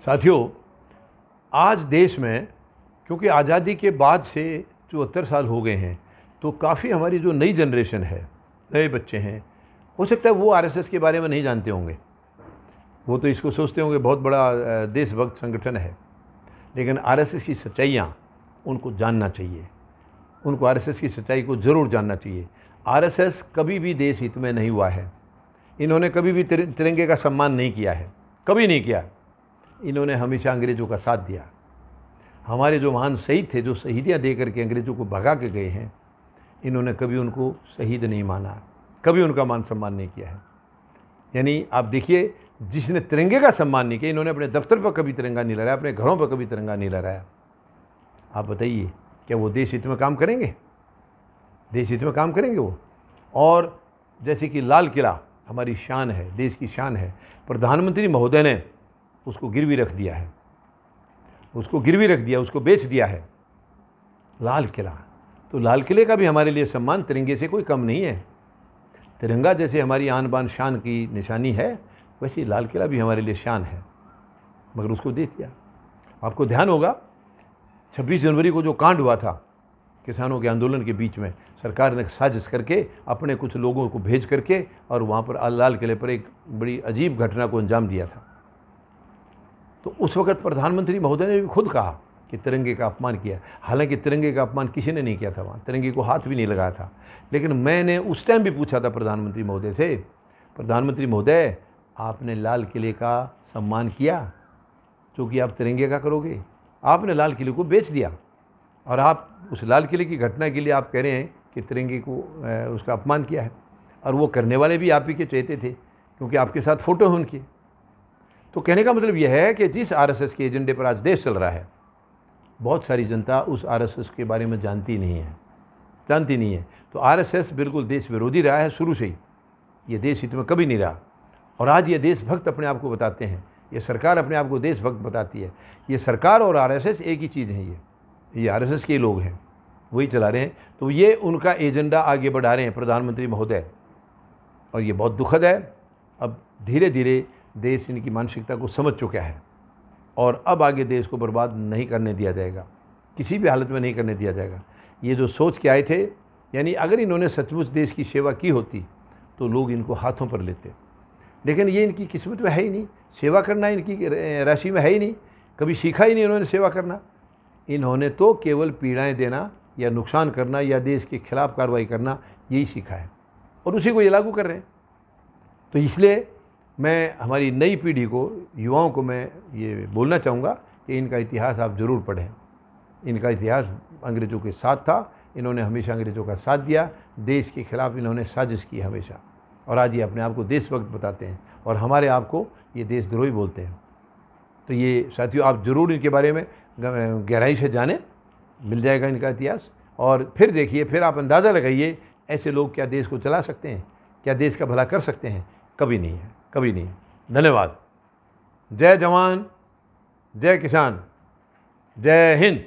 साथियों, आज देश में क्योंकि आज़ादी के बाद से 74 साल हो गए हैं, तो काफ़ी हमारी जो नई जनरेशन है, नए बच्चे हैं, हो सकता है वो आरएसएस के बारे में नहीं जानते होंगे। वो तो इसको सोचते होंगे बहुत बड़ा देशभक्त संगठन है, लेकिन आरएसएस की सच्चाइयाँ उनको जानना चाहिए। उनको आरएसएस की सच्चाई को ज़रूर जानना चाहिए। आरएसएस कभी भी देश हित में नहीं हुआ है। इन्होंने कभी भी तिरंगे का सम्मान नहीं किया है, कभी नहीं किया। इन्होंने हमेशा अंग्रेज़ों का साथ दिया। हमारे जो महान शहीद थे, जो शहीदियाँ दे करके अंग्रेज़ों को भगा के गए हैं, इन्होंने कभी उनको शहीद नहीं माना, कभी उनका मान सम्मान नहीं किया है। यानी आप देखिए, जिसने तिरंगे का सम्मान नहीं किया, इन्होंने अपने दफ्तर पर कभी तिरंगा नहीं लहराया, अपने घरों पर कभी तिरंगा नहीं लहराया। आप बताइए, क्या वो देश हित में काम करेंगे? देश हित में काम करेंगे वो? और जैसे कि लाल किला हमारी शान है, देश की शान है, प्रधानमंत्री महोदय ने उसको गिरवी रख दिया है, उसको गिरवी रख दिया, उसको बेच दिया है, लाल किला। तो लाल किले का भी हमारे लिए सम्मान तिरंगे से कोई कम नहीं है। तिरंगा जैसे हमारी आन बान शान की निशानी है, वैसे लाल किला भी हमारे लिए शान है, मगर उसको दे दिया। आपको ध्यान होगा 26 जनवरी को जो कांड हुआ था किसानों के आंदोलन के बीच में, सरकार ने साजिश करके अपने कुछ लोगों को भेज करके और वहाँ पर लाल किले पर एक बड़ी अजीब घटना को अंजाम दिया था। तो उस वक्त प्रधानमंत्री महोदय ने भी खुद कहा कि तिरंगे का अपमान किया। हालांकि तिरंगे का अपमान किसी ने नहीं किया था, वहाँ तिरंगे को हाथ भी नहीं लगाया था। लेकिन मैंने उस टाइम भी पूछा था प्रधानमंत्री महोदय से, प्रधानमंत्री महोदय, आपने लाल किले का सम्मान किया, क्योंकि आप तिरंगे का करोगे? आपने लाल किले को बेच दिया और आप उस लाल किले की घटना के लिए आप कह रहे हैं कि तिरंगे को उसका अपमान किया है। और वो करने वाले भी आप ही के चहेते थे, क्योंकि आपके साथ फोटो हैं उनकी। तो कहने का मतलब यह है कि जिस आरएसएस के एजेंडे पर आज देश चल रहा है, बहुत सारी जनता उस आरएसएस के बारे में जानती नहीं है। तो आरएसएस बिल्कुल देश विरोधी रहा है शुरू से ही, ये देश हित में कभी नहीं रहा। और आज ये देशभक्त अपने आप को बताते हैं, ये सरकार अपने आप को देशभक्त बताती है। ये सरकार और आरएसएस एक ही चीज़ है। ये आरएसएस के लोग हैं, वही चला रहे हैं। तो ये उनका एजेंडा आगे बढ़ा रहे हैं प्रधानमंत्री महोदय, और ये बहुत दुखद है। अब धीरे धीरे देश इनकी मानसिकता को समझ चुका है, और अब आगे देश को बर्बाद नहीं करने दिया जाएगा, किसी भी हालत में नहीं करने दिया जाएगा। ये जो सोच के आए थे, यानी अगर इन्होंने सचमुच देश की सेवा की होती तो लोग इनको हाथों पर लेते, लेकिन ये इनकी किस्मत में है ही नहीं। सेवा करना इनकी राशि में है ही नहीं, कभी सीखा ही नहीं इन्होंने सेवा करना। इन्होंने तो केवल पीड़ाएं देना या नुकसान करना या देश के खिलाफ कार्रवाई करना, यही सीखा है, और उसी को ये लागू कर रहे हैं। तो इसलिए मैं हमारी नई पीढ़ी को, युवाओं को मैं ये बोलना चाहूँगा कि इनका इतिहास आप ज़रूर पढ़ें। इनका इतिहास अंग्रेज़ों के साथ था, इन्होंने हमेशा अंग्रेज़ों का साथ दिया, देश के खिलाफ इन्होंने साजिश की हमेशा, और आज ये अपने आप को देशभक्त बताते हैं, और हमारे आप को ये देशद्रोही बोलते हैं। तो ये साथियों, आप ज़रूर इनके बारे में गहराई से जानें, मिल जाएगा इनका इतिहास, और फिर देखिए, फिर आप अंदाज़ा लगाइए ऐसे लोग क्या देश को चला सकते हैं, क्या देश का भला कर सकते हैं? कभी नहीं है, कभी नहीं। धन्यवाद। जय जवान, जय किसान, जय हिंद।